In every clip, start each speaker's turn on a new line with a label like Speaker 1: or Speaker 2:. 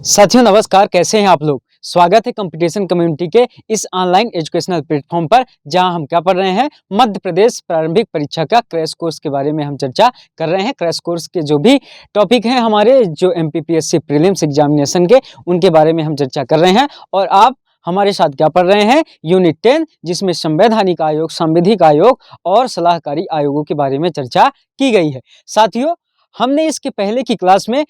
Speaker 1: साथियों नमस्कार, कैसे हैं आप लोग। स्वागत है कंपटीशन कम्युनिटी के इस ऑनलाइन एजुकेशनल प्लेटफॉर्म पर, जहां हम क्या पढ़ रहे हैं, मध्य प्रदेश प्रारंभिक परीक्षा का क्रैश कोर्स के बारे में हम चर्चा कर रहे हैं। क्रैश कोर्स के जो भी टॉपिक हैं हमारे, जो एमपीपीएससी प्रीलिम्स एग्जामिनेशन के, उनके बारे में हम चर्चा कर रहे हैं। और आप हमारे साथ क्या पढ़ रहे हैं, यूनिट 10, जिसमें संवैधानिक आयोग, सांविधिक आयोग और सलाहकारी आयोगों के बारे में चर्चा की गई है। साथियों, हमने इसके पहले की क्लास में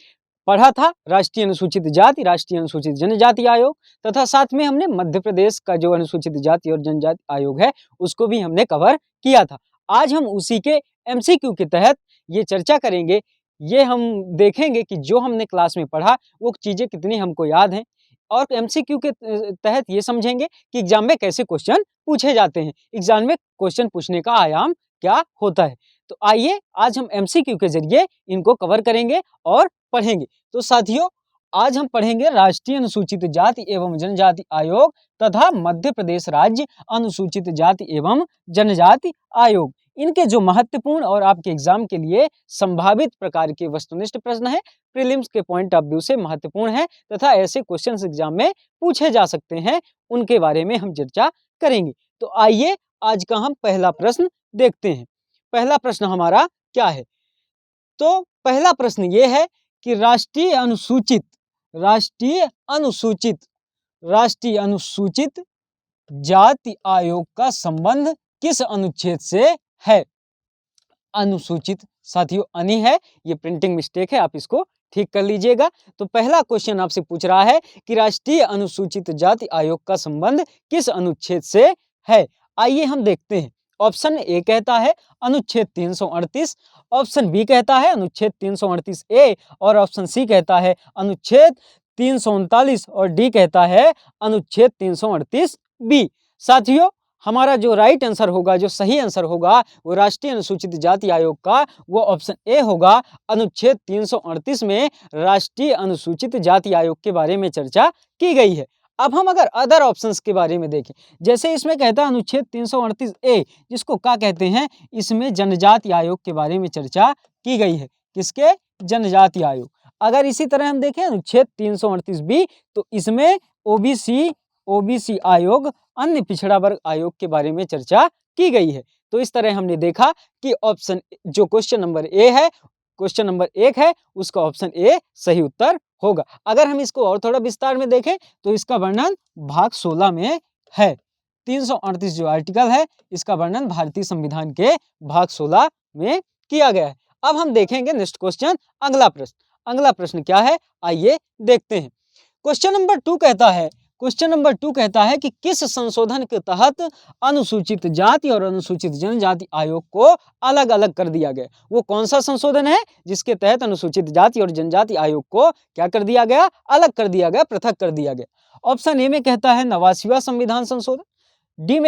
Speaker 1: पढ़ा था राष्ट्रीय अनुसूचित जाति, राष्ट्रीय अनुसूचित जनजाति आयोग, तथा साथ में हमने मध्य प्रदेश का जो अनुसूचित जाति और जनजाति आयोग है उसको भी हमने कवर किया था। आज हम उसी के एमसीक्यू के तहत ये चर्चा करेंगे। ये हम देखेंगे कि जो हमने क्लास में पढ़ा वो चीज़ें कितनी हमको याद हैं, और एमसीक्यू के तहत ये समझेंगे कि एग्जाम में कैसे क्वेश्चन पूछे जाते हैं, एग्जाम में क्वेश्चन पूछने का आयाम क्या होता है। तो आइए आज हम एमसीक्यू के जरिए इनको कवर करेंगे और पढ़ेंगे। तो साथियों, आज हम पढ़ेंगे राष्ट्रीय अनुसूचित जाति एवं जनजाति आयोग तथा मध्य प्रदेश राज्य अनुसूचित जाति एवं जनजाति आयोग। इनके जो महत्वपूर्ण और आपके एग्जाम के लिए संभावित प्रकार के वस्तुनिष्ठ प्रश्न है, प्रीलिम्स के पॉइंट ऑफ व्यू से महत्वपूर्ण है तथा ऐसे क्वेश्चंस एग्जाम में पूछे जा सकते हैं, उनके बारे में हम चर्चा करेंगे। तो आइए आज का हम पहला प्रश्न देखते हैं। पहला प्रश्न हमारा क्या है? तो पहला प्रश्न ये है कि राष्ट्रीय अनुसूचित जाति आयोग का संबंध किस अनुच्छेद से है? अनुसूचित साथियों अनि है, ये प्रिंटिंग मिस्टेक है, आप इसको ठीक कर लीजिएगा। तो पहला क्वेश्चन आपसे पूछ रहा है कि राष्ट्रीय अनुसूचित जाति आयोग का संबंध किस अनुच्छेद से है। आइए हम देखते हैं। ऑप्शन ए कहता है अनुच्छेद 338, ऑप्शन बी कहता है अनुच्छेद 338 ए, और ऑप्शन सी कहता है अनुच्छेद 339, और डी कहता है अनुच्छेद 338 बी। साथियों, हमारा जो राइट आंसर होगा, जो सही आंसर होगा, वो राष्ट्रीय अनुसूचित जाति आयोग का वो ऑप्शन ए होगा। अनुच्छेद 338 में राष्ट्रीय अनुसूचित जाति आयोग के बारे में चर्चा की गई है। अब हम अगर अदर ऑप्शंस के बारे में देखें, जैसे इसमें कहता है अनुच्छेद 338 ए, जिसको क्या कहते हैं, इसमें जनजाति आयोग के बारे में चर्चा की गई है। किसके? जनजाति आयोग। अगर इसी तरह हम देखें अनुच्छेद 338 बी, तो इसमें ओबीसी आयोग, अन्य पिछड़ा वर्ग आयोग के बारे में चर्चा की गई है। तो इस तरह हमने देखा कि ऑप्शन जो क्वेश्चन नंबर ए है, क्वेश्चन नंबर 1 है, उसका ऑप्शन ए सही उत्तर होगा। अगर हम इसको और थोड़ा विस्तार में देखें तो इसका वर्णन भाग 16 में है। 338 जो आर्टिकल है, इसका वर्णन भारतीय संविधान के भाग 16 में किया गया है। अब हम देखेंगे नेक्स्ट क्वेश्चन, अगला प्रश्न। अगला प्रश्न क्या है, आइए देखते हैं। क्वेश्चन नंबर 2 कहता है कि किस संशोधन के तहत अनुसूचित जाति और अनुसूचित जनजाति आयोग को अलग अलग कर दिया गया। वो कौन सा संशोधन है जिसके तहत अनुसूचित जाति और जनजाति आयोग को क्या कर दिया गया? अलग कर दिया गया, पृथक कर दिया गया। ऑप्शन ए में कहता है 89वां संविधान संशोधन, बी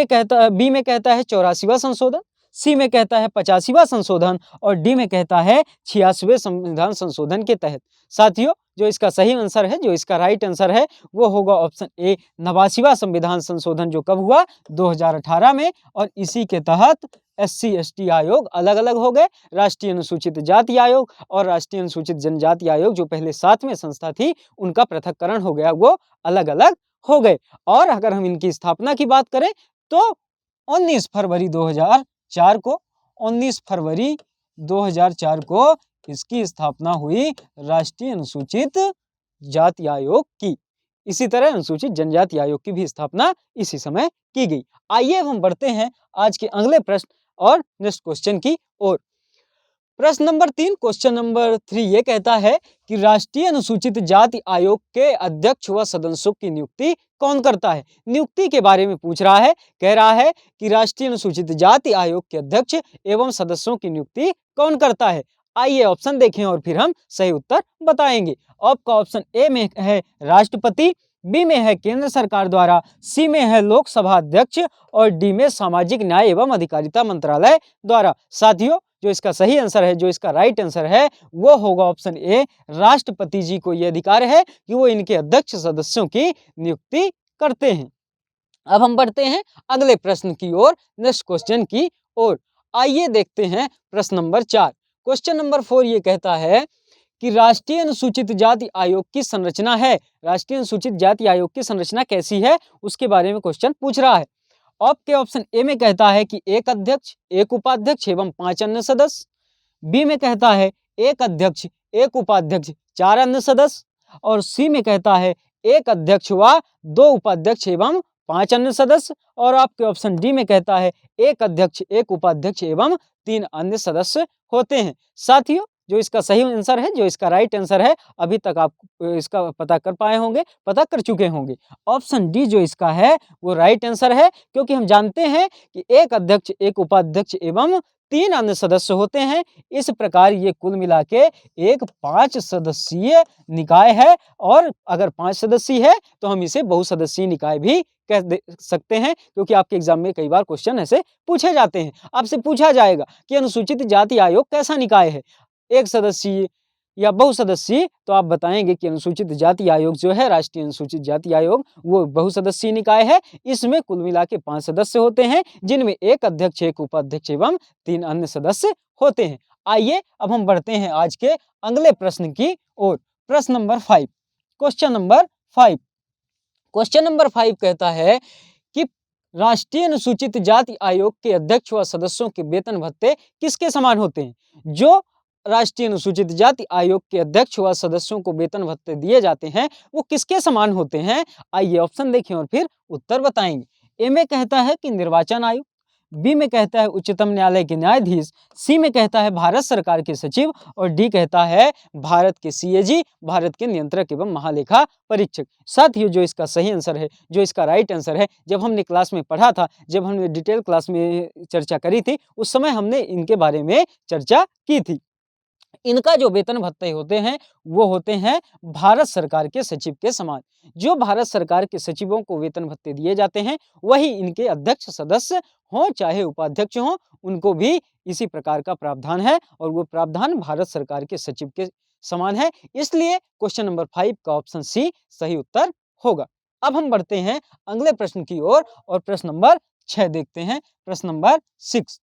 Speaker 1: में कहता है 84वां संशोधन, सी में कहता है 85वां संशोधन, और डी में कहता है 86वें संविधान संशोधन के तहत। साथियों, जो इसका सही आंसर है, जो इसका राइट आंसर है, वो होगा ऑप्शन ए 89वां संविधान संशोधन, जो कब हुआ? 2018 में। और इसी के तहत SC ST आयोग अलग अलग हो गए। राष्ट्रीय अनुसूचित जाति आयोग और राष्ट्रीय अनुसूचित जनजाति आयोग, जो पहले साथ में संस्था थी, उनका पृथक्करण हो गया, वो अलग अलग हो गए। और अगर हम इनकी स्थापना की बात करें तो 19 फरवरी 2004 को इसकी स्थापना हुई, राष्ट्रीय अनुसूचित जाति आयोग की। इसी तरह अनुसूचित जनजाति आयोग की भी स्थापना इसी समय की गई। आइए हम बढ़ते हैं आज के अगले प्रश्न और नेक्स्ट क्वेश्चन की ओर। प्रश्न नंबर 3, क्वेश्चन नंबर 3 ये कहता है कि राष्ट्रीय अनुसूचित जाति आयोग के अध्यक्ष व सदस्यों की नियुक्ति कौन करता है? नियुक्ति के बारे में पूछ रहा है। कह रहा है कि राष्ट्रीय अनुसूचित जाति आयोग के अध्यक्ष एवं सदस्यों की नियुक्ति कौन करता है? आइए ऑप्शन देखें और फिर हम सही उत्तर बताएंगे। आपका ऑप्शन ए में है राष्ट्रपति, बी में है केंद्र सरकार द्वारा, सी में है लोकसभा अध्यक्ष, और डी में सामाजिक न्याय एवं अधिकारिता मंत्रालय द्वारा। साथियों, जो इसका सही आंसर है, जो इसका राइट आंसर है, वो होगा ऑप्शन ए, राष्ट्रपति जी को यह अधिकार है कि वो इनके अध्यक्ष सदस्यों की नियुक्ति करते हैं। अब हम बढ़ते हैं अगले प्रश्न की ओर, नेक्स्ट क्वेश्चन की ओर। आइए देखते हैं प्रश्न नंबर 4। क्वेश्चन नंबर 4 ये कहता है कि राष्ट्रीय अनुसूचित जाति आयोग की संरचना है। राष्ट्रीय अनुसूचित जाति आयोग की संरचना कैसी है उसके बारे में क्वेश्चन पूछ रहा है। आपके ऑप्शन ए में कहता है कि एक अध्यक्ष, एक उपाध्यक्ष एवं 5 अन्य सदस्य। बी में कहता है एक अध्यक्ष, एक उपाध्यक्ष, 4 अन्य सदस्य। और सी में कहता है एक अध्यक्ष व 2 उपाध्यक्ष एवं 5 अन्य सदस्य। और आपके ऑप्शन डी में कहता है एक अध्यक्ष, एक उपाध्यक्ष एवं 3 अन्य सदस्य होते हैं। साथियों, जो इसका सही आंसर है, जो इसका राइट आंसर है, अभी तक आप इसका पता कर पाए होंगे, पता कर चुके होंगे। ऑप्शन डी जो इसका है वो राइट आंसर है, क्योंकि हम जानते हैं कि एक अध्यक्ष, एक उपाध्यक्ष एवं 3 अन्य सदस्य होते हैं। इस प्रकार ये कुल मिला के एक 5 सदस्यीय निकाय है। और अगर 5 सदस्यीय है तो हम इसे बहुसदस्यीय निकाय भी कह सकते हैं, क्योंकि आपके एग्जाम में कई बार क्वेश्चन ऐसे पूछे जाते हैं। आपसे पूछा जाएगा कि अनुसूचित जाति आयोग कैसा निकाय है, एक सदस्यीय या बहुसदस्यीय, तो आप बताएंगे कि अनुसूचित जाति आयोग जो है, राष्ट्रीय अनुसूचित जाति आयोग, वो बहुसदस्यीय निकाय है। इसमें कुल मिला के 5 सदस्य होते हैं, जिनमें एक अध्यक्ष, एक उपाध्यक्ष एवं 3 अन्य सदस्य होते हैं। आइए अब हम बढ़ते हैं आज के अगले प्रश्न की ओर। प्रश्न number 5, question number 5। Question number 5 कहता है कि राष्ट्रीय अनुसूचित जाति आयोग के अध्यक्ष व सदस्यों के वेतन भत्ते किसके समान होते हैं? जो राष्ट्रीय अनुसूचित जाति आयोग के अध्यक्ष व सदस्यों को वेतन भत्ते दिए जाते हैं वो किसके समान होते हैं? आइए ऑप्शन देखें और फिर उत्तर बताएंगे। ए में कहता है कि निर्वाचन आयोग, बी में कहता है उच्चतम न्यायालय के न्यायाधीश, सी में कहता है भारत सरकार के सचिव, और डी कहता है भारत के सीएजी, भारत के नियंत्रक एवं महालेखा परीक्षक। साथियों, जो इसका सही आंसर है, जो इसका राइट आंसर है, जब हमने क्लास में पढ़ा था, जब हमने डिटेल क्लास में चर्चा करी थी, उस समय हमने इनके बारे में चर्चा की थी। इनका जो वेतन भत्ते होते हैं वो होते हैं भारत सरकार के सचिव के समान। जो भारत सरकार के सचिवों को वेतन भत्ते दिए जाते हैं वही इनके अध्यक्ष सदस्य हों चाहे उपाध्यक्ष हों, उनको भी इसी प्रकार का प्रावधान है, और वो प्रावधान भारत सरकार के सचिव के समान है। इसलिए क्वेश्चन नंबर 5 का ऑप्शन सी सही उत्तर होगा। अब हम बढ़ते हैं अगले प्रश्न की ओर, और प्रश्न नंबर 6 देखते हैं। प्रश्न नंबर 6,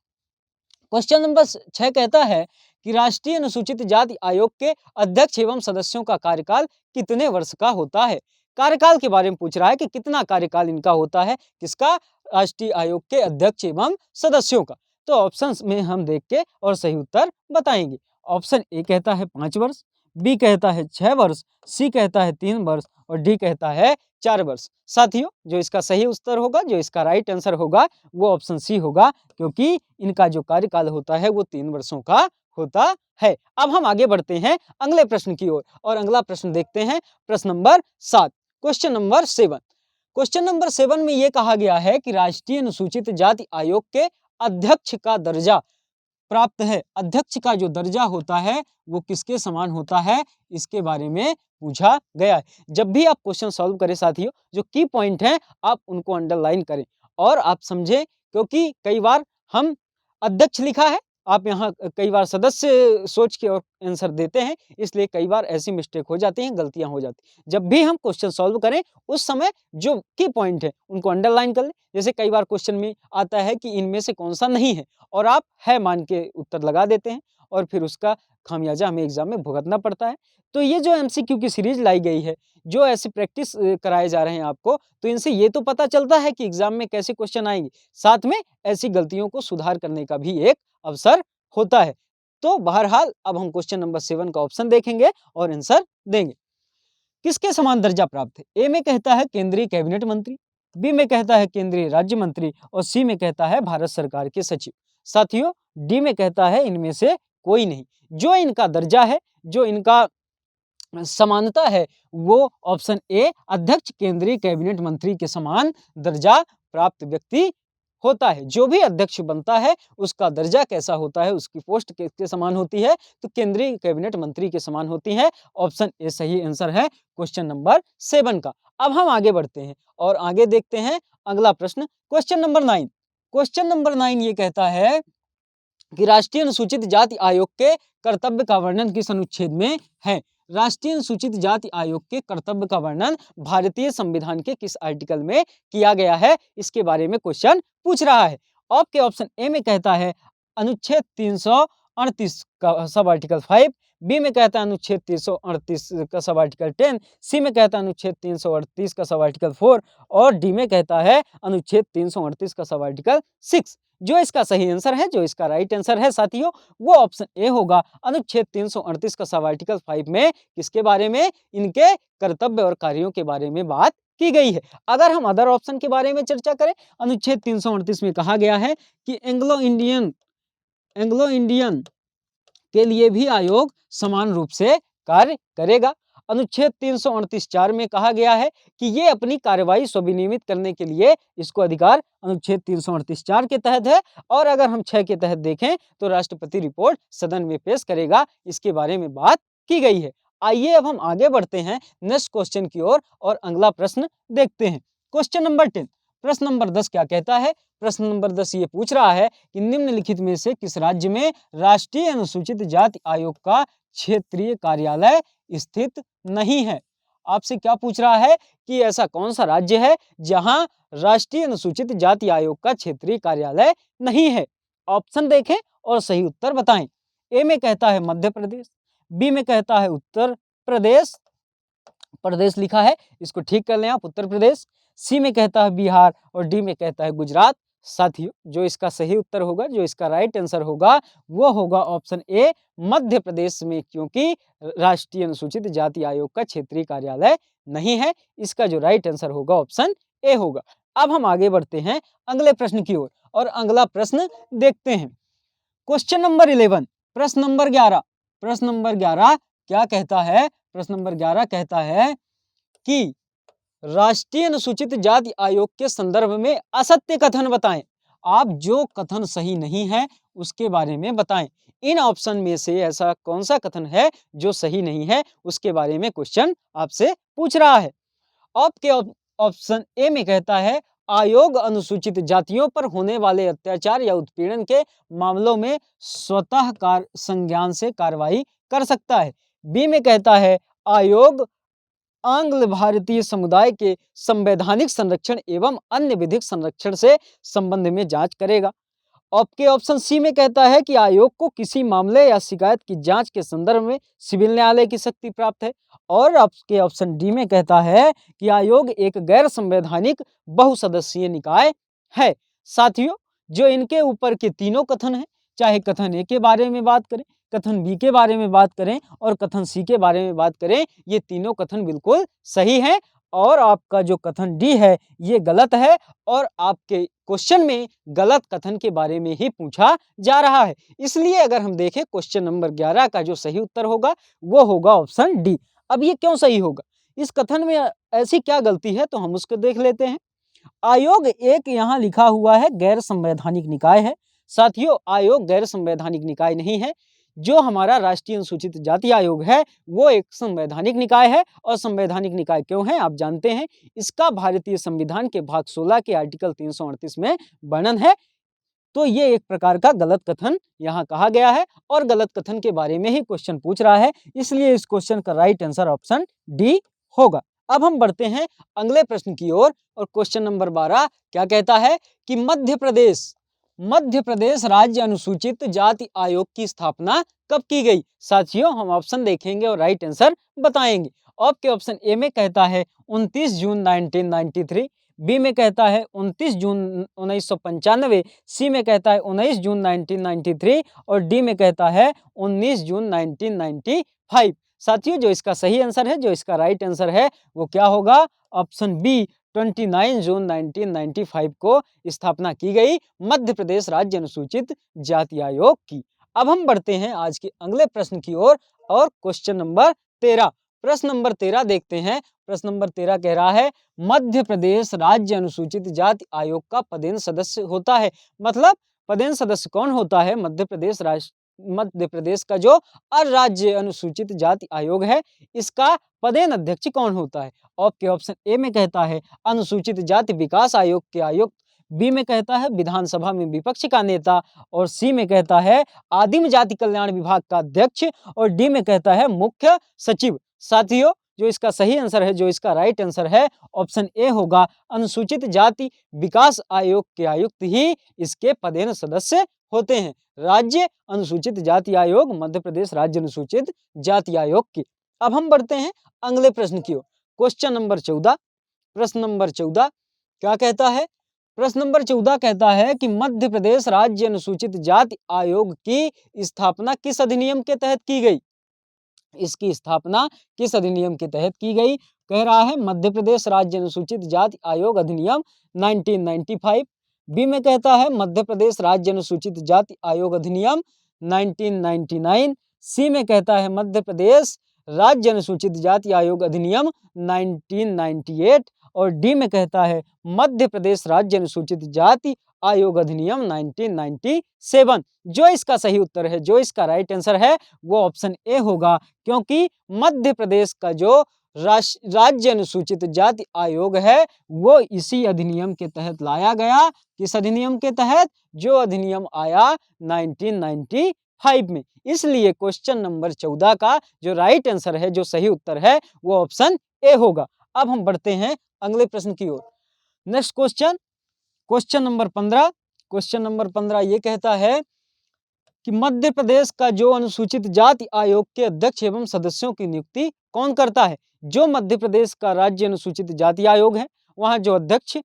Speaker 1: क्वेश्चन नंबर 6 कहता है कि राष्ट्रीय अनुसूचित जाति आयोग के अध्यक्ष एवं सदस्यों का कार्यकाल कितने वर्ष का होता है? कार्यकाल के बारे में पूछ रहा है कि कितना कार्यकाल इनका होता है, किसका? राष्ट्रीय आयोग के अध्यक्ष एवं सदस्यों का। तो ऑप्शंस में हम देख के और सही उत्तर बताएंगे। ऑप्शन ए कहता है 5 वर्ष, बी कहता है 6 वर्ष, सी कहता है 3 वर्ष, और डी कहता है 4 वर्ष। साथियों, जो इसका सही उत्तर होगा, जो इसका राइट आंसर होगा, वो ऑप्शन सी होगा, क्योंकि इनका जो कार्यकाल होता है वो 3 वर्षों का होता है। अब हम आगे बढ़ते हैं अगले प्रश्न की ओर, और अगला प्रश्न देखते हैं। प्रश्न number 7, question number 7। Question number 7 में यह कहा गया है कि राष्ट्रीय अनुसूचित जाति आयोग के अध्यक्ष का दर्जा प्राप्त है। अध्यक्ष का जो दर्जा होता है वो किसके समान होता है, इसके बारे में पूछा गया है। जब भी आप क्वेश्चन सॉल्व करें साथियों, जो की पॉइंट है आप उनको अंडरलाइन करें और आप समझें, क्योंकि कई बार हम अध्यक्ष लिखा है, आप यहाँ कई बार सदस्य सोच के और आंसर देते हैं, इसलिए कई बार ऐसी मिस्टेक हो जाती हैं, गलतियां हो जाती हैं। जब भी हम क्वेश्चन सॉल्व करें उस समय जो की पॉइंट है उनको अंडरलाइन कर लें। जैसे कई बार क्वेश्चन में आता है कि इनमें से कौन सा नहीं है, और आप है मान के उत्तर लगा देते हैं, और फिर उसका खामियाजा हमें एग्जाम में भुगतना पड़ता है। तो ये जो एमसीक्यू की सीरीज लाई गई है, जो ऐसी प्रैक्टिस कराए जा रहे हैं आपको, तो इनसे ये तो पता चलता है कि एग्जाम में कैसे क्वेश्चन आएंगे, साथ में ऐसी गलतियों को सुधार करने का भी एक अवसर होता है। तो बहरहाल अब हम क्वेश्चन नंबर 7 का ऑप्शन देखेंगे और आंसर देंगे। किसके समान दर्जा प्राप्त है? ए में कहता है केंद्रीय कैबिनेट मंत्री, बी में कहता है केंद्रीय राज्य मंत्री, और सी में कहता है भारत सरकार के सचिव। साथियों, डी में कहता है इनमें से कोई नहीं। जो इनका दर्जा है, जो इनका समानता है, वो ऑप्शन ए अध्यक्ष केंद्रीय कैबिनेट मंत्री के समान दर्जा प्राप्त व्यक्ति होता है। जो भी अध्यक्ष बनता है उसका दर्जा कैसा होता है, उसकी पोस्ट किसके समान होती है, तो केंद्रीय कैबिनेट मंत्री के समान होती है। ऑप्शन ए सही आंसर है क्वेश्चन नंबर 7 का। अब हम आगे बढ़ते हैं और आगे देखते हैं अगला प्रश्न, क्वेश्चन नंबर 9। क्वेश्चन नंबर 9 ये कहता है कि राष्ट्रीय अनुसूचित जाति आयोग के कर्तव्य का वर्णन किस अनुच्छेद में है? राष्ट्रीय अनुसूचित जाति आयोग के कर्तव्य का वर्णन भारतीय संविधान के किस आर्टिकल में किया गया है, इसके बारे में क्वेश्चन पूछ रहा है। आपके ऑप्शन ए में कहता है अनुच्छेद 338 का सब आर्टिकल 5, बी में कहता है अनुच्छेद 338 का सब आर्टिकल 10, सी में कहता है अनुच्छेद 338 का सब आर्टिकल 4 और डी में कहता है अनुच्छेद 338 का सब आर्टिकल 6। जो इसका सही आंसर है, जो इसका राइट आंसर है साथियों, वो ऑप्शन ए होगा। अनुच्छेद 338 का सब आर्टिकल 5 में किसके बारे में, इनके कर्तव्य और कार्यों के बारे में बात की गई है। अगर हम अदर ऑप्शन के बारे में चर्चा करें, अनुच्छेद 338 में कहा गया है कि एंग्लो इंडियन के लिए भी आयोग समान रूप से कार्य करेगा। अनुच्छेद 338(4) में कहा गया है कि ये अपनी कार्यवाही स्वविनियमित करने के लिए इसको अधिकार अनुच्छेद 338(4) के तहत है। और अगर हम 6 के तहत देखें तो राष्ट्रपति रिपोर्ट सदन में पेश करेगा, इसके बारे में बात की गई है। आइए अब हम आगे बढ़ते हैं नेक्स्ट क्वेश्चन की ओर और अगला प्रश्न देखते हैं। क्वेश्चन नंबर 10, प्रश्न नंबर 10 क्या कहता है? प्रश्न नंबर 10 ये पूछ रहा है कि निम्नलिखित में से किस राज्य में राष्ट्रीय अनुसूचित जाति आयोग का क्षेत्रीय कार्यालय स्थित नहीं है? आपसे क्या पूछ रहा है कि ऐसा कौन सा राज्य है जहां राष्ट्रीय अनुसूचित जाति आयोग का क्षेत्रीय कार्यालय नहीं है? ऑप्शन देखें और सही उत्तर बताएं। ए में कहता है मध्य प्रदेश, बी में कहता है उत्तर प्रदेश, प्रदेश लिखा है, इसको ठीक कर लें आप, उत्तर प्रदेश, सी में कहता है बिहार और डी में कहता है गुजरात। साथियों, जो इसका सही उत्तर होगा, जो इसका राइट आंसर होगा, वो होगा ऑप्शन ए मध्य प्रदेश में, क्योंकि राष्ट्रीय अनुसूचित जाति आयोग का क्षेत्रीय कार्यालय नहीं है। इसका जो राइट आंसर होगा ऑप्शन ए होगा। अब हम आगे बढ़ते हैं अगले प्रश्न की ओर और अगला प्रश्न देखते हैं। क्वेश्चन नंबर 11, प्रश्न नंबर 11, प्रश्न नंबर 11 क्या कहता है? प्रश्न नंबर 11 कहता है कि राष्ट्रीय अनुसूचित जाति आयोग के संदर्भ में असत्य कथन बताएं। आप जो कथन सही नहीं है उसके बारे में बताएं। इन ऑप्शन में से ऐसा कौन सा कथन है जो सही नहीं है, उसके बारे में क्वेश्चन आपसे पूछ रहा है। आपके ऑप्शन ए में कहता है आयोग अनुसूचित जातियों पर होने वाले अत्याचार या उत्पीड़न के मामलों में स्वतः संज्ञान से कार्रवाई कर सकता है। बी में कहता है आयोग आंग्ल भारतीय समुदाय के संवैधानिक संरक्षण एवं अन्य विधिक संरक्षण से संबंध में जांच करेगा। आपके ऑप्शन सी में कहता है कि आयोग को किसी मामले या शिकायत की जांच के संदर्भ में सिविल न्यायालय की शक्ति प्राप्त है। और आपके ऑप्शन डी में कहता है कि आयोग एक गैर संवैधानिक बहुसदस्यीय निकाय है। साथियों, जो इनके ऊपर के तीनों कथन हैं, चाहे कथन ए के बारे में बात करें, कथन बी के बारे में बात करें और कथन सी के बारे में बात करें, ये तीनों कथन बिल्कुल सही हैं। और आपका जो कथन डी है ये गलत है और आपके क्वेश्चन में गलत कथन के बारे में ही पूछा जा रहा है। इसलिए अगर हम देखें क्वेश्चन नंबर 11 का जो सही उत्तर होगा वो होगा ऑप्शन डी। अब ये क्यों सही होगा? इस कथन में ऐसी क्या गलती है, तो हम उसको देख लेते हैं। आयोग एक यहाँ लिखा हुआ है गैर संवैधानिक निकाय है। साथियों, आयोग गैर संवैधानिक निकाय नहीं है। जो हमारा राष्ट्रीय अनुसूचित जाति आयोग है वो एक संवैधानिक निकाय है। और संवैधानिक निकाय क्यों है आप जानते हैं, इसका भारतीय संविधान के भाग 16 के आर्टिकल 338 में वर्णन है। तो ये एक प्रकार का गलत कथन यहाँ कहा गया है और गलत कथन के बारे में ही क्वेश्चन पूछ रहा है, इसलिए इस क्वेश्चन का राइट आंसर ऑप्शन डी होगा। अब हम बढ़ते हैं अगले प्रश्न की ओर और क्वेश्चन नंबर 12 क्या कहता है कि मध्य प्रदेश राज्य अनुसूचित जाति आयोग की स्थापना कब की गई? साथियों, हम ऑप्शन देखेंगे और राइट आंसर बताएंगे। आपके ऑप्शन ए में कहता है 29 जून 1993, बी में कहता है 29 जून 1995, सी में कहता है 19 जून 1993 और डी में कहता है 19 जून 1995। साथियों, जो इसका सही आंसर है, जो इसका राइट आंसर है वो क्या होगा? ऑप्शन बी 29 जून 1995 को स्थापना की गई मध्य प्रदेश राज्य अनुसूचित जाति आयोग की। अब हम बढ़ते हैं आज के अगले प्रश्न की ओर और क्वेश्चन नंबर 13, प्रश्न नंबर 13 देखते हैं। प्रश्न नंबर 13 कह रहा है मध्य प्रदेश राज्य अनुसूचित जाति आयोग का पदेन सदस्य होता है। मतलब पदेन सदस्य कौन होता है? मध्य प्रदेश का जो राज्य अनुसूचित जाति आयोग है इसका पदेन अध्यक्ष कौन होता है? आपके ऑप्शन ए में कहता है अनुसूचित जाति विकास आयोग के आयुक्त, बी में कहता है विधानसभा में विपक्ष का नेता और सी में कहता है आदिम जाति कल्याण विभाग का अध्यक्ष और डी में कहता है मुख्य सचिव। साथियों, जो इसका सही आंसर है, जो इसका राइट आंसर है ऑप्शन ए होगा अनुसूचित जाति विकास आयोग के आयुक्त ही इसके पदेन सदस्य होते हैं? राज्य अनुसूचित जाति आयोग, मध्य प्रदेश राज्य अनुसूचित जाति आयोग की। अब हम बढ़ते हैं अगले प्रश्न की ओर। क्वेश्चन नंबर 14, प्रश्न नंबर 14 क्या कहता है? प्रश्न नंबर 14 कहता है कि मध्य प्रदेश राज्य अनुसूचित जाति आयोग की स्थापना किस अधिनियम के तहत की गई? इसकी स्थापना किस अधिनियम के तहत की गई? कह रहा है मध्य प्रदेश राज्य अनुसूचित जाति आयोग अधिनियम 1995। बी में कहता है मध्य प्रदेश राज्य अनुसूचित जाति आयोग अधिनियम 1999। सी में कहता है मध्य प्रदेश राज्य अनुसूचित जाति आयोग अधिनियम 1998 और डी में कहता है मध्य प्रदेश राज्य अनुसूचित जाति आयोग अधिनियम 1997। जो इसका सही उत्तर है, जो इसका राइट आंसर है वो ऑप्शन ए होगा, क्योंकि मध्य प्रदेश का जो राज्य अनुसूचित जाति आयोग है वो इसी अधिनियम के तहत लाया गया। किस अधिनियम के तहत? जो अधिनियम आया 1995 में। इसलिए क्वेश्चन नंबर 14 का जो राइट आंसर है, जो सही उत्तर है वो ऑप्शन ए होगा। अब हम बढ़ते हैं अगले प्रश्न की ओर। Next question, question number 15। Question number 15 ये कहता है कि मध्य प्रदेश का जो अनुसूचित जाति आयोग के अध्यक्ष एवं सदस्यों की नियुक्ति कौन करता है? जो मध्य प्रदेश का राज्य अनुसूचित जाति आयोग है वहां जो अध्यक्ष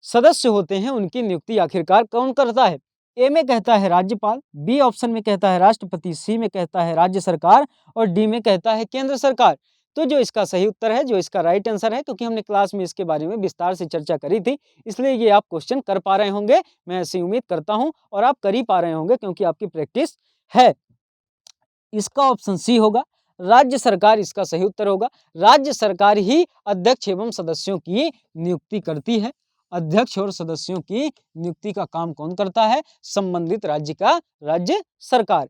Speaker 1: सदस्य होते हैं उनकी नियुक्ति आखिरकार कौन करता है? ए में कहता है राज्यपाल, बी ऑप्शन में कहता है राष्ट्रपति, सी में कहता है राज्य सरकार और डी में कहता है केंद्र सरकार। तो जो इसका सही उत्तर है, जो इसका राइट आंसर है, क्योंकि हमने क्लास में इसके बारे में विस्तार से चर्चा करी थी, इसलिए ये आप क्वेश्चन कर पा रहे होंगे, मैं ऐसी उम्मीद करता हूं, और आप कर ही पा रहे होंगे क्योंकि आपकी प्रैक्टिस है। इसका ऑप्शन सी होगा, राज्य सरकार इसका सही उत्तर होगा। राज्य सरकार ही अध्यक्ष एवं सदस्यों की नियुक्ति करती है। अध्यक्ष और सदस्यों की नियुक्ति का काम कौन करता है? संबंधित राज्य का राज्य सरकार।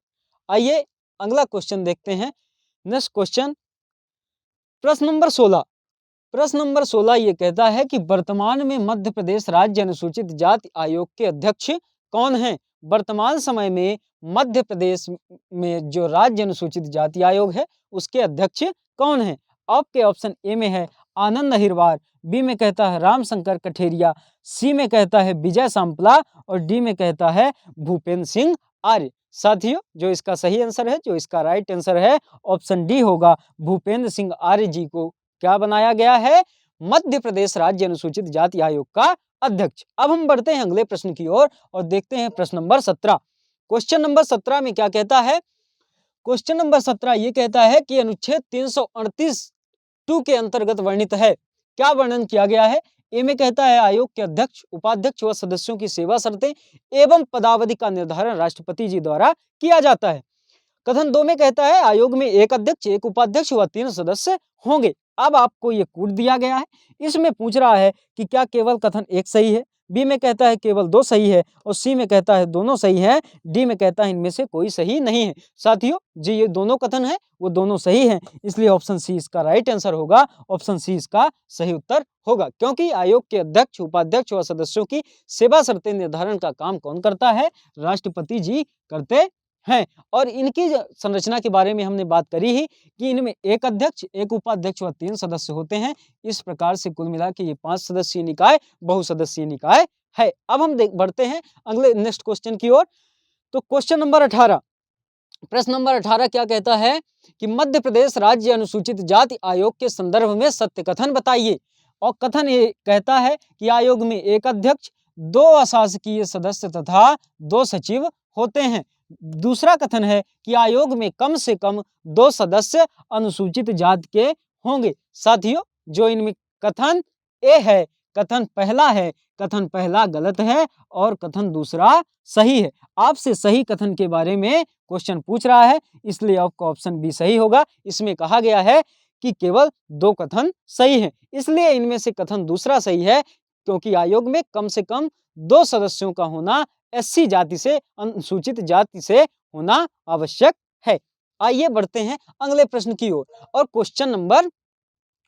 Speaker 1: आइए अगला क्वेश्चन देखते हैं। नेक्स्ट क्वेश्चन, प्रश्न नंबर 16। प्रश्न नंबर 16 ये कहता है कि वर्तमान में मध्य प्रदेश राज्य अनुसूचित जाति आयोग के अध्यक्ष कौन हैं? वर्तमान समय में मध्य प्रदेश में जो राज्य अनुसूचित जाति आयोग है उसके अध्यक्ष कौन हैं? आपके ऑप्शन ए में है आनंद अहिरवार, बी में कहता है रामशंकर कठेरिया, सी में कहता है विजय सांपला और डी में कहता है भूपेंद्र सिंह आर्य। साथियों, जो इसका सही आंसर है, जो इसका राइट आंसर है, ऑप्शन डी होगा। भूपेंद्र सिंह आर्य जी को क्या बनाया गया है? मध्य प्रदेश राज्य अनुसूचित जाति आयोग का अध्यक्ष। अब हम बढ़ते हैं अगले प्रश्न की ओर और देखते हैं प्रश्न नंबर 17। क्वेश्चन नंबर 17 में क्या कहता है? क्वेश्चन नंबर 17 ये कहता है कि अनुच्छेद 338 2 के अंतर्गत वर्णित है। क्या वर्णन किया गया है? ए में कहता है आयोग के अध्यक्ष, उपाध्यक्ष व सदस्यों की सेवा शर्तें एवं पदावधि का निर्धारण राष्ट्रपति जी द्वारा किया जाता है। कथन 2 में कहता है आयोग में एक अध्यक्ष, एक उपाध्यक्ष व 3 सदस्य होंगे। अब आपको ये कूट दिया गया है, इसमें पूछ रहा है कि क्या केवल कथन एक सही है, बी में कहता है केवल 2 सही है और सी में कहता है दोनों सही है, डी में कहता है इनमें से कोई सही नहीं है। साथियों, जी ये दोनों कथन है वो दोनों सही है, इसलिए ऑप्शन सी इसका राइट आंसर होगा। ऑप्शन सी इसका सही उत्तर होगा, क्योंकि आयोग के अध्यक्ष, उपाध्यक्ष व सदस्यों की सेवा शर्तें निर्धारण का काम कौन करता है? राष्ट्रपति जी करते हैं। और इनकी संरचना के बारे में हमने बात करी ही कि इनमें एक अध्यक्ष, एक उपाध्यक्ष व 3 सदस्य होते हैं। इस प्रकार से कुल मिला के ये 5 सदस्यीय निकाय बहुसदस्यीय निकाय है। अब हम बढ़ते हैं अगले नेक्स्ट क्वेश्चन की ओर। तो क्वेश्चन नंबर 18, प्रश्न नंबर 18 क्या कहता है कि मध्य प्रदेश राज्य अनुसूचित जाति आयोग के संदर्भ में सत्य कथन बताइए। और कथन ये कहता है कि आयोग में एक अध्यक्ष, 2 अशासकीय सदस्य तथा 2 सचिव होते हैं। दूसरा कथन है कि आयोग में कम से कम 2 सदस्य अनुसूचित जाति के होंगे। साथियों, जो इनमें कथन ए है, कथन पहला है, कथन पहला गलत है और कथन दूसरा सही है। आपसे सही कथन के बारे में क्वेश्चन पूछ रहा है, इसलिए आपका ऑप्शन बी सही होगा। इसमें कहा गया है कि केवल 2 कथन सही हैं, इसलिए इनमें से कथन दूसरा सही है, क्योंकि आयोग में कम से कम 2 सदस्यों का होना एससी जाति से, अनुसूचित जाति से होना आवश्यक है। आइए बढ़ते हैं अगले प्रश्न की ओर और क्वेश्चन नंबर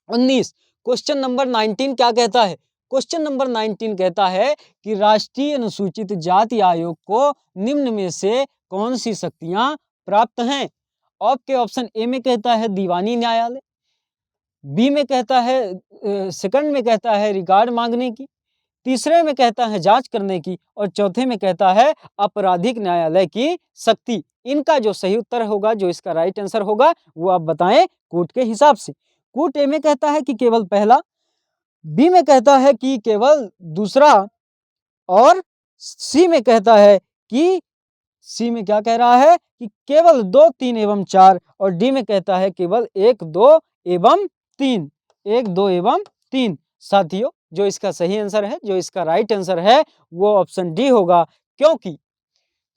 Speaker 1: 19। क्वेश्चन नंबर 19 क्या कहता है? क्वेश्चन नंबर 19 कहता है कि राष्ट्रीय अनुसूचित जाति आयोग को निम्न में से कौन सी शक्तियां प्राप्त हैं? आपके ऑप्शन ए में कहता है दीवानी न्यायालय, बी में कहता है सेकंड में कहता है रिकॉर्ड मांगने की, तीसरे में कहता है जांच करने की, और चौथे में कहता है आपराधिक न्यायालय की शक्ति। इनका जो सही उत्तर होगा, जो इसका राइट आंसर होगा, वो आप बताएं कूट के हिसाब से। कूट ए में कहता है कि केवल पहला, बी में कहता है कि केवल दूसरा, और सी में कहता है कि सी में क्या कह रहा है कि केवल 2, 3 एवं 4, और डी में कहता है केवल 1, 2 एवं 3, 1, 2 एवं 3। साथियों, जो इसका सही आंसर है, जो इसका राइट आंसर है, वो ऑप्शन डी होगा, क्योंकि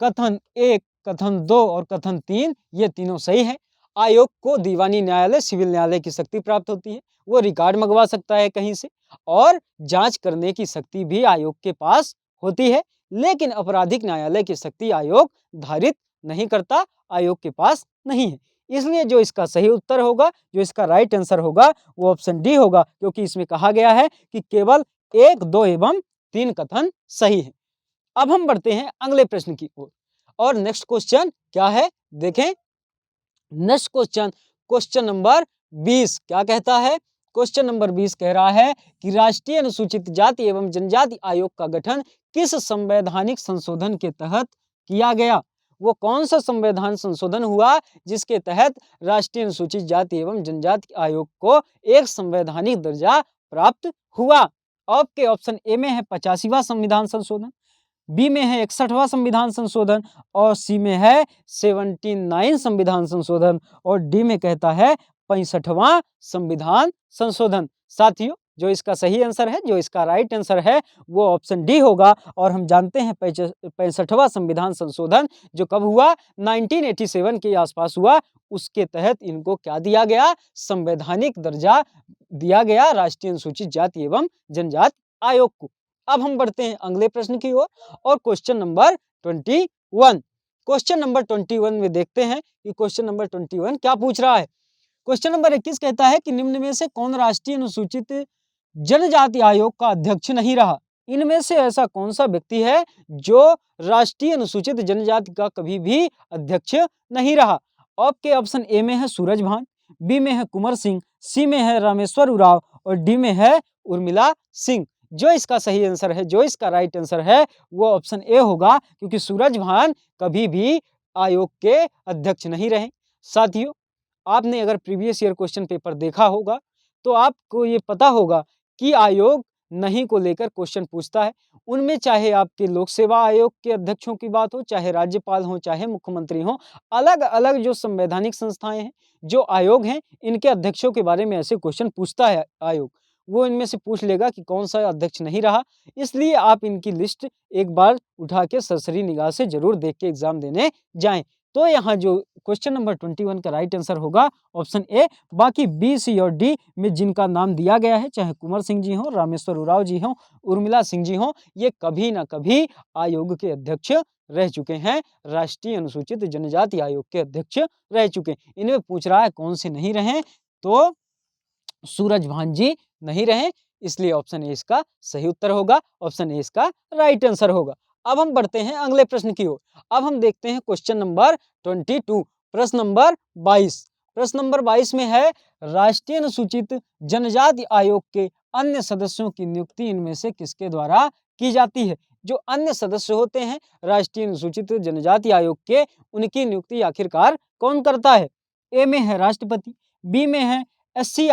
Speaker 1: कथन 1, कथन 2 और कथन 3 ये तीनों सही है। आयोग को दीवानी न्यायालय, सिविल न्यायालय की शक्ति प्राप्त होती है, वो रिकॉर्ड मंगवा सकता है कहीं से, और जांच करने की शक्ति भी आयोग के पास होती है, लेकिन आपराधिक न्यायालय की शक्ति आयोग धारित नहीं करता, आयोग के पास नहीं है। इसलिए जो इसका सही उत्तर होगा, जो इसका राइट आंसर होगा, वो ऑप्शन डी होगा, क्योंकि इसमें कहा गया है कि केवल 1, 2 एवं 3 कथन सही है। अब हम बढ़ते हैं अगले प्रश्न की ओर, और नेक्स्ट क्वेश्चन क्या है, देखें। नेक्स्ट क्वेश्चन, क्वेश्चन नंबर 20 क्या कहता है? क्वेश्चन नंबर 20 कह रहा है कि राष्ट्रीय अनुसूचित जाति एवं जनजाति आयोग का गठन किस संवैधानिक संशोधन के तहत किया गया? वो कौन सा संविधान संशोधन हुआ जिसके तहत राष्ट्रीय अनुसूचित जाति एवं जनजाति आयोग को एक संवैधानिक दर्जा प्राप्त हुआ? आपके ऑप्शन ए में है 85वां संविधान संशोधन, बी में है 61वां संविधान संशोधन, और सी में है 79 संविधान संशोधन, और डी में कहता है 65वां संविधान संशोधन। साथियों, जो इसका सही आंसर है, जो इसका राइट आंसर है, वो ऑप्शन डी होगा। और हम जानते हैं 65वां संविधान संशोधन जो कब हुआ, 1987 के आसपास हुआ, उसके तहत इनको क्या दिया गया, संवैधानिक दर्जा दिया गया राष्ट्रीय अनुसूचित जाति एवं जनजाति आयोग को। अब हम बढ़ते हैं अगले प्रश्न की ओर, और क्वेश्चन नंबर 21। क्वेश्चन नंबर 21 में देखते हैं कि क्वेश्चन नंबर 21 क्या पूछ रहा है। क्वेश्चन नंबर 21 कहता है कि निम्न में से कौन राष्ट्रीय अनुसूचित जनजाति आयोग का अध्यक्ष नहीं रहा? इनमें से ऐसा कौन सा व्यक्ति है जो राष्ट्रीय अनुसूचित जनजाति का कभी भी अध्यक्ष नहीं रहा? आपके ऑप्शन ए में है सूरज भान, बी में है कुंवर सिंह, सी में है रामेश्वर उरांव, और डी में है उर्मिला सिंह। जो इसका सही आंसर है, जो इसका राइट आंसर है, वो ऑप्शन ए होगा, क्योंकि सूरज भान कभी भी आयोग के अध्यक्ष नहीं रहे। साथियों, आपने अगर प्रीवियस ईयर क्वेश्चन पेपर देखा होगा तो आपको ये पता होगा कि आयोग नहीं को लेकर क्वेश्चन पूछता है। उनमें चाहे आपके लोक सेवा आयोग के अध्यक्षों की बात हो, चाहे राज्यपाल हो, चाहे मुख्यमंत्री हो, अलग अलग जो संवैधानिक संस्थाएं हैं, जो आयोग हैं, इनके अध्यक्षों के बारे में ऐसे क्वेश्चन पूछता है आयोग। वो इनमें से पूछ लेगा कि कौन सा अध्यक्ष नहीं रहा। इसलिए आप इनकी लिस्ट एक बार उठा के सरसरी निगाह से जरूर देख के एग्जाम देने जाएं। तो यहाँ जो क्वेश्चन नंबर 21 का राइट आंसर होगा ऑप्शन ए। बाकी बी, सी और डी में जिनका नाम दिया गया है, चाहे कुंवर सिंह जी हो, रामेश्वर उरांव जी हो, उर्मिला सिंह जी हो, ये कभी ना कभी आयोग के अध्यक्ष रह चुके हैं, राष्ट्रीय अनुसूचित जनजाति आयोग के अध्यक्ष रह चुके हैं। इनमें पूछ रहा है कौन से नहीं रहे, तो सूरज भान जी नहीं रहे, इसलिए ऑप्शन ए इसका सही उत्तर होगा, ऑप्शन ए इसका राइट आंसर होगा। अब हम बढ़ते हैं अगले प्रश्न की ओर। अब हम देखते हैं क्वेश्चन नंबर 22, प्रश्न नंबर 22। प्रश्न नंबर 22 में है राष्ट्रीय अनुसूचित जनजाति आयोग के अन्य सदस्यों की नियुक्ति इनमें से किसके द्वारा की जाती है? जो अन्य सदस्य होते हैं राष्ट्रीय अनुसूचित जनजाति आयोग के, उनकी नियुक्ति आखिरकार कौन करता है? ए में है राष्ट्रपति, बी में है एसटी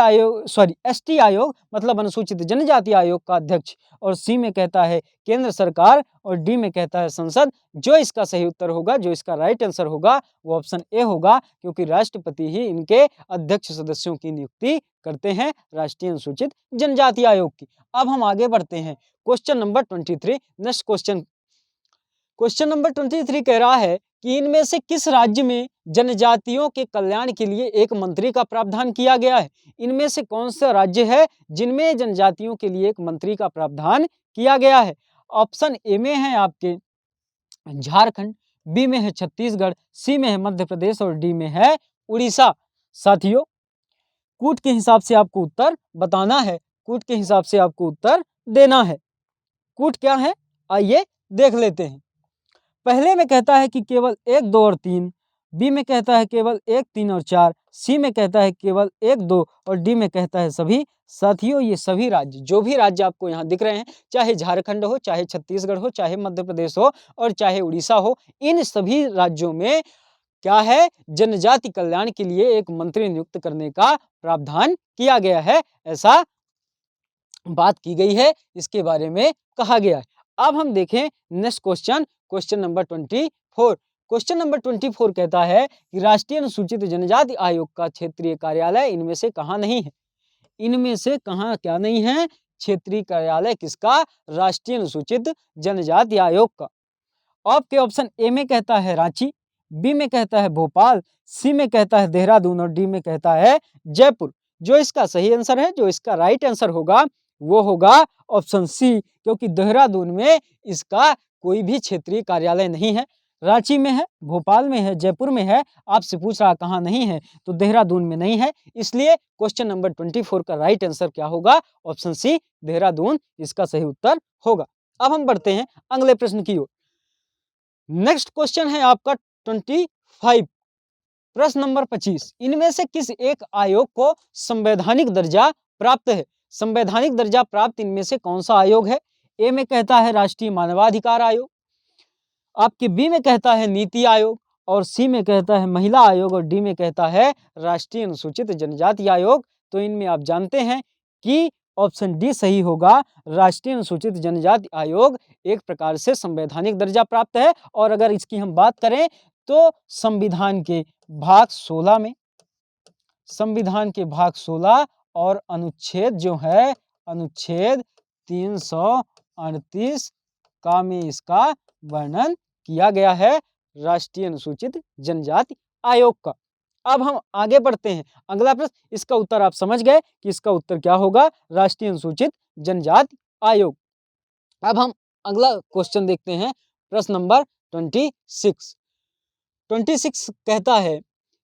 Speaker 1: आयोग मतलब अनुसूचित जनजाति आयोग का अध्यक्ष, और सी में कहता है केंद्र सरकार, और डी में कहता है संसद। जो इसका सही उत्तर होगा, जो इसका राइट आंसर होगा, वो ऑप्शन ए होगा, क्योंकि राष्ट्रपति ही इनके अध्यक्ष सदस्यों की नियुक्ति करते हैं राष्ट्रीय अनुसूचित जनजाति आयोग की। अब हम आगे बढ़ते हैं question number 23। Next question, question number 23 कह रहा है कि इनमें से किस राज्य में जनजातियों के कल्याण के लिए एक मंत्री का प्रावधान किया गया है? इनमें से कौन सा राज्य है जिनमें जनजातियों के लिए एक मंत्री का प्रावधान किया गया है? ऑप्शन ए में है आपके झारखंड, बी में है छत्तीसगढ़, सी में है मध्य प्रदेश, और डी में है उड़ीसा। साथियों, कूट के हिसाब से आपको उत्तर बताना है, कूट के हिसाब से आपको उत्तर देना है। कूट क्या है, आइए देख लेते हैं। पहले में कहता है कि केवल 1, 2 और 3, बी में कहता है केवल 1, 3 और 4, सी में कहता है केवल 1, 2 और डी में कहता है सभी। साथियों, ये सभी राज्य, जो भी राज्य आपको यहाँ दिख रहे हैं, चाहे झारखंड हो, चाहे छत्तीसगढ़ हो, चाहे मध्य प्रदेश हो और चाहे उड़ीसा हो, इन सभी राज्यों में क्या है, जनजाति कल्याण के लिए एक मंत्री नियुक्त करने का प्रावधान किया गया है, ऐसा बात की गई है, इसके बारे में कहा गया है। अब हम देखें next question, question number 24। Question number 24 कहता है कि राष्ट्रीय अनुसूचित जनजाति आयोग का क्षेत्रीय कार्यालय इनमें से कहाँ नहीं है। इनमें से कहाँ क्या नहीं है, क्षेत्रीय कार्यालय किसका, राष्ट्रीय अनुसूचित जनजाति आयोग का। आपके ऑप्शन ए में कहता है रांची, बी में कहता है भोपाल, सी में कहता है देहरादून और डी में कहता है जयपुर। जो इसका सही आंसर है, जो इसका राइट आंसर होगा, वो होगा ऑप्शन सी, क्योंकि देहरादून में इसका कोई भी क्षेत्रीय कार्यालय नहीं है। रांची में है, भोपाल में है, जयपुर में है, आपसे पूछ रहा कहाँ नहीं है, तो देहरादून में नहीं है। इसलिए क्वेश्चन नंबर 24 का राइट आंसर क्या होगा, ऑप्शन सी, देहरादून इसका सही उत्तर होगा। अब हम बढ़ते हैं अगले प्रश्न की ओर। नेक्स्ट क्वेश्चन है आपका 25, प्रश्न नंबर 25। इनमें से किस एक आयोग को संवैधानिक दर्जा प्राप्त है। संवैधानिक दर्जा प्राप्त इनमें से कौन सा आयोग है। ए में कहता है राष्ट्रीय मानवाधिकार आयोग, आपके बी में कहता है नीति आयोग, और सी में कहता है महिला आयोग, और डी में कहता है राष्ट्रीय अनुसूचित जनजाति आयोग। तो इनमें आप जानते हैं कि ऑप्शन डी सही होगा, राष्ट्रीय अनुसूचित जनजाति आयोग एक प्रकार से संवैधानिक दर्जा प्राप्त है। और अगर इसकी हम बात करें तो संविधान के भाग 16 में, संविधान के भाग 16 और अनुच्छेद जो है, अनुच्छेद 338 का में इसका वर्णन किया गया है, राष्ट्रीय अनुसूचित जनजाति आयोग का। अब हम आगे बढ़ते हैं, अगला प्रश्न, इसका उत्तर आप समझ गए कि इसका उत्तर क्या होगा, राष्ट्रीय अनुसूचित जनजाति आयोग। अब हम अगला क्वेश्चन देखते हैं, प्रश्न नंबर 26। 26 कहता है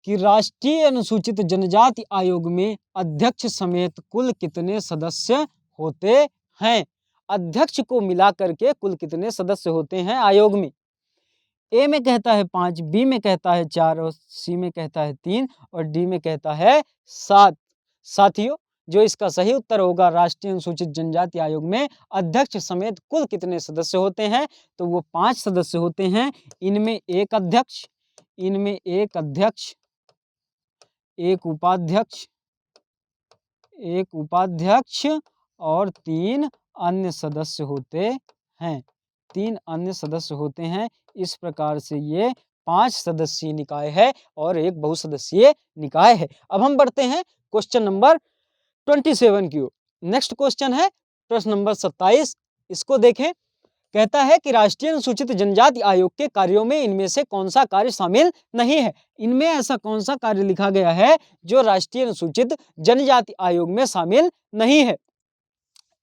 Speaker 1: कि राष्ट्रीय अनुसूचित जनजाति आयोग में अध्यक्ष समेत कुल कितने सदस्य होते हैं। अध्यक्ष को मिलाकर के कुल कितने सदस्य होते हैं आयोग में। ए में कहता है 5, बी में कहता है 4 और सी में कहता है 3 और डी में कहता है 7। साथियों, जो इसका सही उत्तर होगा, राष्ट्रीय अनुसूचित जनजाति आयोग में अध्यक्ष समेत कुल कितने सदस्य होते हैं, तो वो 5 सदस्य होते हैं। इनमें एक अध्यक्ष, इनमें एक अध्यक्ष, एक उपाध्यक्ष, एक उपाध्यक्ष और 3 अन्य सदस्य होते हैं। 3 अन्य सदस्य होते हैं। इस प्रकार से ये 5 सदस्यीय निकाय है और एक बहुसदस्यीय निकाय है। अब हम बढ़ते हैं क्वेश्चन नंबर 27 की ओर। नेक्स्ट क्वेश्चन है प्रश्न नंबर 27। इसको देखें, कहता है कि राष्ट्रीय अनुसूचित जनजाति आयोग के कार्यों में इनमें से कौन सा कार्य शामिल नहीं है। इनमें ऐसा कौन सा कार्य लिखा गया है जो राष्ट्रीय अनुसूचित जनजाति आयोग में शामिल नहीं है।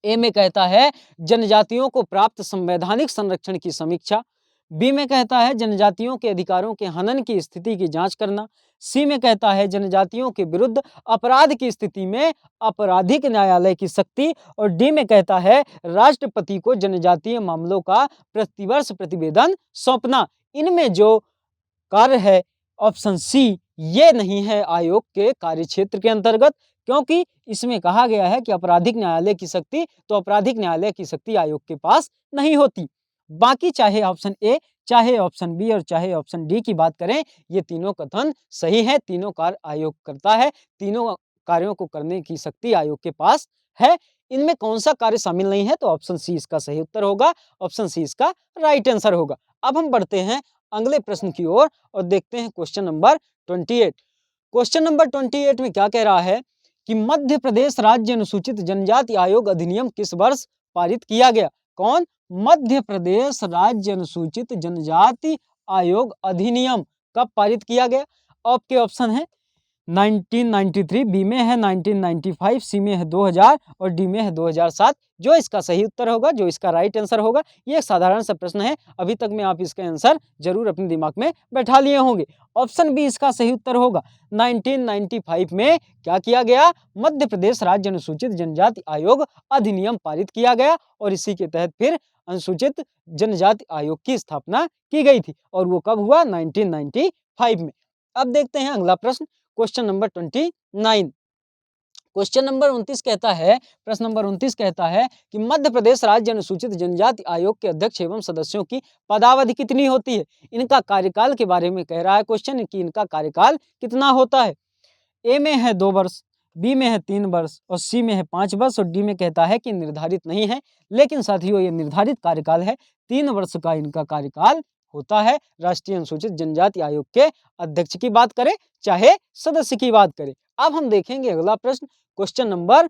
Speaker 1: ए में कहता है जनजातियों को प्राप्त संवैधानिक संरक्षण की समीक्षा, बी में कहता है जनजातियों के अधिकारों के हनन की स्थिति की जांच करना, सी में कहता है जनजातियों के विरुद्ध अपराध की स्थिति में आपराधिक न्यायालय की शक्ति, और डी में कहता है राष्ट्रपति को जनजातीय मामलों का प्रतिवर्ष प्रतिवेदन सौंपना। इनमें जो कार्य है ऑप्शन सी, ये नहीं है आयोग के कार्यक्षेत्र के अंतर्गत, क्योंकि इसमें कहा गया है कि आपराधिक न्यायालय की शक्ति, तो आपराधिक न्यायालय की शक्ति आयोग के पास नहीं होती। बाकी चाहे ऑप्शन ए, चाहे ऑप्शन बी और चाहे ऑप्शन डी की बात करें, ये तीनों कथन सही है। तीनों कार्य आयोग करता है, तीनों कार्यों को करने की शक्ति आयोग के पास है। इनमें कौन सा कार्य शामिल नहीं है, तो ऑप्शन सी इसका सही उत्तर होगा, ऑप्शन सी इसका राइट आंसर होगा। अब हम बढ़ते हैं अगले प्रश्न की ओर और देखते हैं क्वेश्चन नंबर 28। क्वेश्चन नंबर 28 में क्या कह रहा है कि मध्य प्रदेश राज्य अनुसूचित जनजाति आयोग अधिनियम किस वर्ष पारित किया गया। कौन, मध्य प्रदेश राज्य अनुसूचित जनजाति आयोग अधिनियम कब पारित किया गया। आपके ऑप्शन है 1993, बी में है 1995, सी में है 2000 और डी में है 2007। जो इसका सही उत्तर होगा, जो इसका राइट आंसर होगा, ये एक साधारण सा प्रश्न है, अभी तक में आप इसका आंसर जरूर अपने दिमाग में बैठा लिए होंगे। ऑप्शन बी इसका सही उत्तर होगा। 1995 में क्या किया गया, मध्य प्रदेश राज्य अनुसूचित जनजाति आयोग अधिनियम पारित किया गया और इसी के तहत फिर अनुसूचित जनजाति आयोग की स्थापना की गई थी। और वो कब हुआ, 1995 में। अब देखते हैं अगला प्रश्न, क्वेश्चन नंबर 29। क्वेश्चन नंबर 29 कहता है, प्रश्न नंबर 29 कहता है कि मध्य प्रदेश राज्य अनुसूचित जनजाति आयोग के अध्यक्ष एवं सदस्यों की पदावधि कितनी होती है। इनका कार्यकाल के बारे में कह रहा है क्वेश्चन कि इनका कार्यकाल कितना होता है। ए में है 2 वर्ष, बी में है 3 वर्ष और सी में है 5 वर्ष और डी में कहता है कि निर्धारित नहीं है। लेकिन साथियों ये निर्धारित कार्यकाल है, 3 वर्ष का इनका कार्यकाल होता है। राष्ट्रीय अनुसूचित जनजाति आयोग के अध्यक्ष की बात करें चाहे सदस्य की बात करें। अब हम देखेंगे अगला प्रश्न, क्वेश्चन नंबर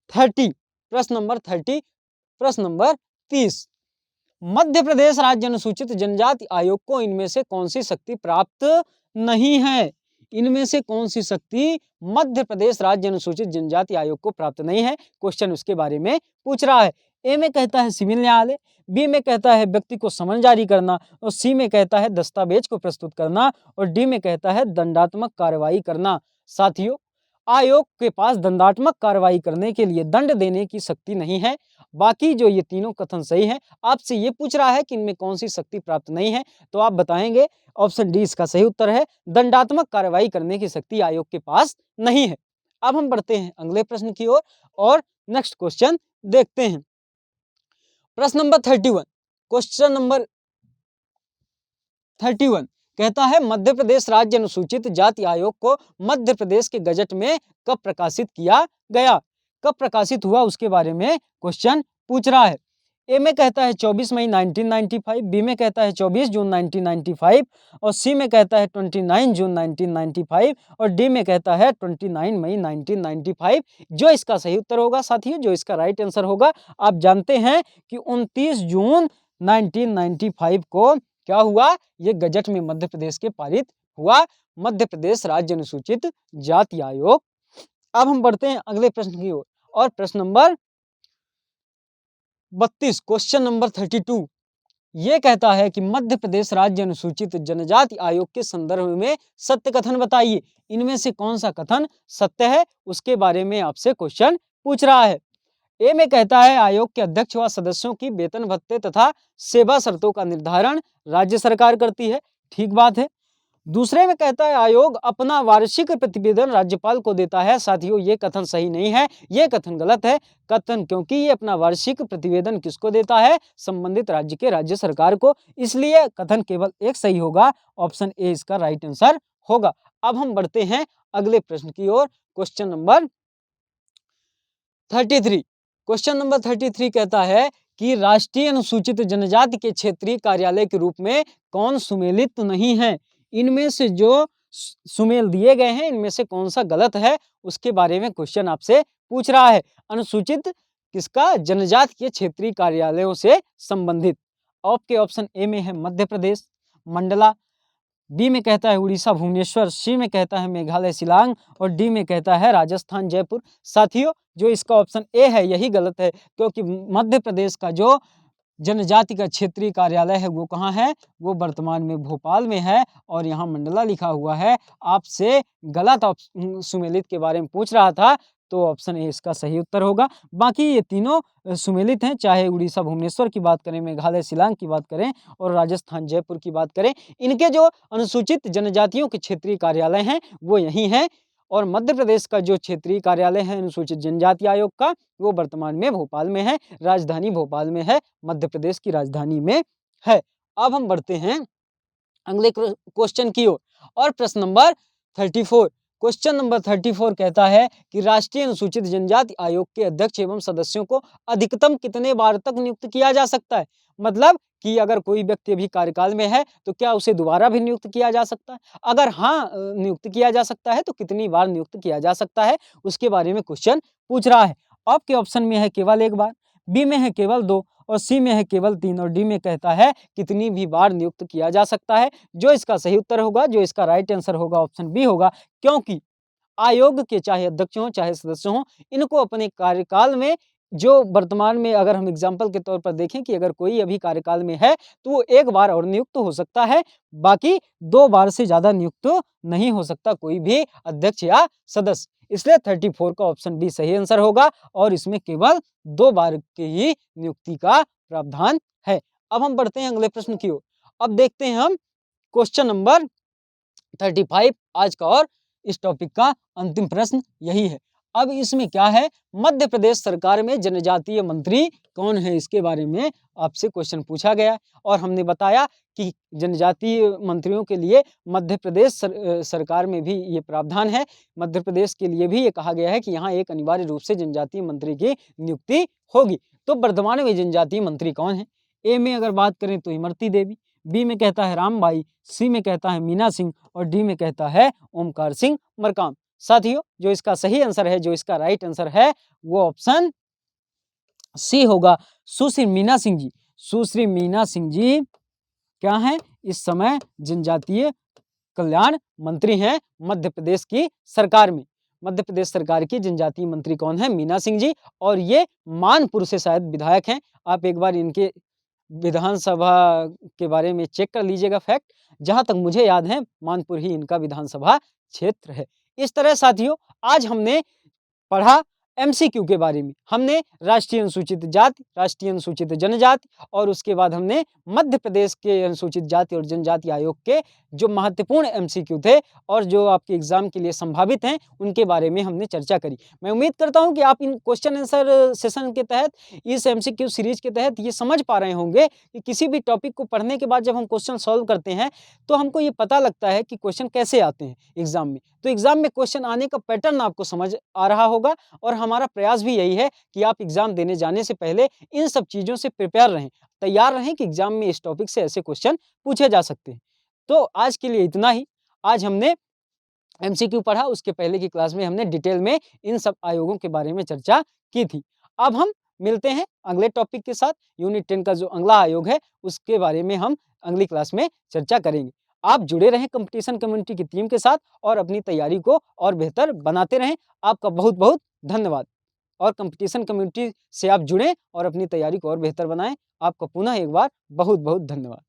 Speaker 1: 30, प्रश्न नंबर 30, प्रश्न नंबर 30। मध्य प्रदेश राज्य अनुसूचित जनजाति आयोग को इनमें से कौन सी शक्ति प्राप्त नहीं है। इनमें से कौन सी शक्ति मध्य प्रदेश राज्य अनुसूचित जनजाति आयोग को प्राप्त नहीं है, क्वेश्चन उसके बारे में पूछ रहा है। ए में कहता है सिविल न्यायालय, बी में कहता है व्यक्ति को समन जारी करना और सी में कहता है दस्तावेज को प्रस्तुत करना और डी में कहता है दंडात्मक कार्रवाई करना। साथियों आयोग के पास दंडात्मक कार्रवाई करने के लिए दंड देने की शक्ति नहीं है। बाकी जो ये तीनों कथन सही है। आपसे ये पूछ रहा है कि इनमें कौन सी शक्ति प्राप्त नहीं है, तो आप बताएंगे ऑप्शन डी इसका सही उत्तर है, दंडात्मक कार्रवाई करने की शक्ति आयोग के पास नहीं है। अब हम बढ़ते हैं अगले प्रश्न की ओर और नेक्स्ट क्वेश्चन देखते हैं। प्रश्न नंबर 31, क्वेश्चन नंबर 31 कहता है मध्य प्रदेश राज्य अनुसूचित जाति आयोग को मध्य प्रदेश के गजट में कब प्रकाशित किया गया। कब प्रकाशित हुआ उसके बारे में क्वेश्चन पूछ रहा है। ए में कहता है 24 मई 1995, बी में कहता है 24 जून 1995 और सी में कहता है 29 जून 1995 और डी में कहता है 29 मई 1995। जो इसका सही उत्तर होगा साथियों, जो इसका राइट आंसर होगा, आप जानते हैं कि 29 जून 1995 को क्या हुआ, ये गजट में मध्य प्रदेश के पारित हुआ, मध्य प्रदेश राज्य अनुसूचित जाति आयोग। अब हम बढ़ते हैं अगले प्रश्न की ओर और प्रश्न नंबर 32, क्वेश्चन नंबर 32 ये कहता है कि मध्य प्रदेश राज्य अनुसूचित जनजाति आयोग के संदर्भ में सत्य कथन बताइए। इनमें से कौन सा कथन सत्य है उसके बारे में आपसे क्वेश्चन पूछ रहा है। ए में कहता है आयोग के अध्यक्ष व सदस्यों की वेतन भत्ते तथा सेवा शर्तों का निर्धारण राज्य सरकार करती है, ठीक बात है। दूसरे में कहता है आयोग अपना वार्षिक प्रतिवेदन राज्यपाल को देता है। साथियों ये कथन सही नहीं है, ये कथन गलत है। कथन क्योंकि ये अपना वार्षिक प्रतिवेदन किसको देता है, संबंधित राज्य के राज्य सरकार को, इसलिए कथन केवल एक सही होगा, ऑप्शन ए इसका राइट आंसर होगा। अब हम बढ़ते हैं अगले प्रश्न की ओर, क्वेश्चन नंबर 33। क्वेश्चन नंबर 33 कहता है कि राष्ट्रीय अनुसूचित जनजाति के क्षेत्रीय कार्यालय के रूप में कौन सुमेलित नहीं है। इनमें से जो सुमेल दिए गए हैं इनमें से कौन सा गलत है उसके बारे में क्वेश्चन आपसे पूछ रहा है। अनुसूचित किसका, जनजाति के क्षेत्रीय कार्यालयों से संबंधित। आपके ऑप्शन ए में है मध्य प्रदेश मंडला, बी में कहता है उड़ीसा भुवनेश्वर, सी में कहता है मेघालय शिलांग और डी में कहता है राजस्थान जयपुर। साथियों जो इसका ऑप्शन ए है यही गलत है, क्योंकि मध्य प्रदेश का जो जनजाति का क्षेत्रीय कार्यालय है वो कहाँ है, वो वर्तमान में भोपाल में है और यहाँ मंडला लिखा हुआ है। आपसे गलत सुमेलित के बारे में पूछ रहा था, तो ऑप्शन ए इसका सही उत्तर होगा। बाकी ये तीनों सुमेलित हैं, चाहे उड़ीसा भुवनेश्वर की बात करें, मेघालय शिलांग की बात करें और राजस्थान जयपुर की बात करें, इनके जो अनुसूचित जनजातियों के क्षेत्रीय कार्यालय हैं वो यही हैं। और मध्य प्रदेश का जो क्षेत्रीय कार्यालय है अनुसूचित जनजाति आयोग का, वो वर्तमान में भोपाल में है, राजधानी भोपाल में है, मध्य प्रदेश की राजधानी में है। अब हम बढ़ते हैं अगले क्वेश्चन की ओर और प्रश्न नंबर 34। क्वेश्चन नंबर 34 कहता है कि राष्ट्रीय अनुसूचित जनजाति आयोग के अध्यक्ष एवं सदस्यों को अधिकतम कितने बार तक नियुक्त किया जा सकता है। मतलब कि अगर कोई व्यक्ति अभी कार्यकाल में है तो क्या उसे दोबारा भी नियुक्त किया जा सकता है, अगर हाँ नियुक्त किया जा सकता है तो कितनी बार नियुक्त किया जा सकता है उसके बारे में क्वेश्चन पूछ रहा है। आपके ऑप्शन में है केवल एक बार, बी में है केवल 2 और सी में है केवल 3 और डी में कहता है कितनी भी बार नियुक्त किया जा सकता है। जो इसका सही उत्तर होगा, जो इसका राइट आंसर होगा, ऑप्शन बी होगा, क्योंकि आयोग के चाहे अध्यक्ष हों चाहे सदस्य हों, इनको अपने कार्यकाल में जो वर्तमान में अगर हम एग्जाम्पल के तौर पर देखें कि अगर कोई अभी कार्यकाल में है तो वो एक बार और नियुक्त हो सकता है, बाकी 2 बार से ज्यादा नियुक्त नहीं हो सकता कोई भी अध्यक्ष या सदस्य। इसलिए 34 का ऑप्शन बी सही आंसर होगा और इसमें केवल 2 बार की ही नियुक्ति का प्रावधान है। अब हम बढ़ते हैं अगले प्रश्न की ओर। अब देखते हैं हम क्वेश्चन नंबर 35 आज का और इस टॉपिक का अंतिम प्रश्न यही है। अब इसमें क्या है, मध्य प्रदेश सरकार में जनजातीय मंत्री कौन है, इसके बारे में आपसे क्वेश्चन पूछा गया और हमने बताया कि जनजातीय मंत्रियों के लिए मध्य प्रदेश सरकार में भी ये प्रावधान है। मध्य प्रदेश के लिए भी ये कहा गया है कि यहाँ एक अनिवार्य रूप से जनजातीय मंत्री की नियुक्ति होगी। तो वर्तमान में जनजातीय मंत्री कौन है? ए में अगर बात करें तो इमरती देवी, बी में कहता है रामबाई, सी में कहता है मीना सिंह और डी में कहता है ओमकार सिंह मरकाम। साथियों, जो इसका सही आंसर है, जो इसका राइट आंसर है, वो ऑप्शन सी होगा, सुश्री मीना सिंह जी। सुश्री मीना सिंह जी क्या है, इस समय जनजातीय कल्याण मंत्री हैं मध्य प्रदेश की सरकार में। मध्य प्रदेश सरकार की जनजातीय मंत्री कौन है? मीना सिंह जी, और ये मानपुर से शायद विधायक हैं। आप एक बार इनके विधानसभा के बारे में चेक कर लीजिएगा फैक्ट। जहां तक मुझे याद है मानपुर ही इनका विधानसभा क्षेत्र है। इस तरह साथियों, आज हमने पढ़ा एमसीक्यू के बारे में। हमने राष्ट्रीय अनुसूचित जाति, राष्ट्रीय अनुसूचित जनजाति और उसके बाद हमने मध्य प्रदेश के अनुसूचित जाति और जनजाति आयोग के जो महत्वपूर्ण एमसीक्यू थे और जो आपके एग्जाम के लिए संभावित हैं, उनके बारे में हमने चर्चा करी। मैं उम्मीद करता हूं कि आप इन क्वेश्चन आंसर सेशन के तहत, इस एमसीक्यू सीरीज के तहत ये समझ पा रहे होंगे कि किसी भी टॉपिक को पढ़ने के बाद जब हम क्वेश्चन सॉल्व करते हैं तो हमको ये पता लगता है कि क्वेश्चन कैसे आते हैं एग्जाम में। तो एग्जाम में क्वेश्चन आने का पैटर्न आपको समझ आ रहा होगा और हमारा प्रयास भी यही है कि आप एग्जाम देने जाने से पहले इन सब चीजों से प्रिपेयर रहें, तैयार रहें कि एग्जाम में इस टॉपिक से ऐसे क्वेश्चन पूछे जा सकते हैं। तो आज के लिए इतना ही। आज हमने एमसीक्यू पढ़ा, उसके पहले की क्लास में हमने डिटेल में इन सब आयोगों के बारे में चर्चा की थी। अब हम मिलते हैं अगले टॉपिक के साथ। यूनिट 10 का जो अगला आयोग है उसके बारे में हम अगली क्लास में चर्चा करेंगे। आप जुड़े रहें कंपटीशन कम्युनिटी की टीम के साथ और अपनी तैयारी को और बेहतर बनाते रहें। आपका बहुत बहुत धन्यवाद। और कंपटीशन कम्युनिटी से आप जुड़ें और अपनी तैयारी को और बेहतर बनाएं। आपका पुनः एक बार बहुत बहुत धन्यवाद।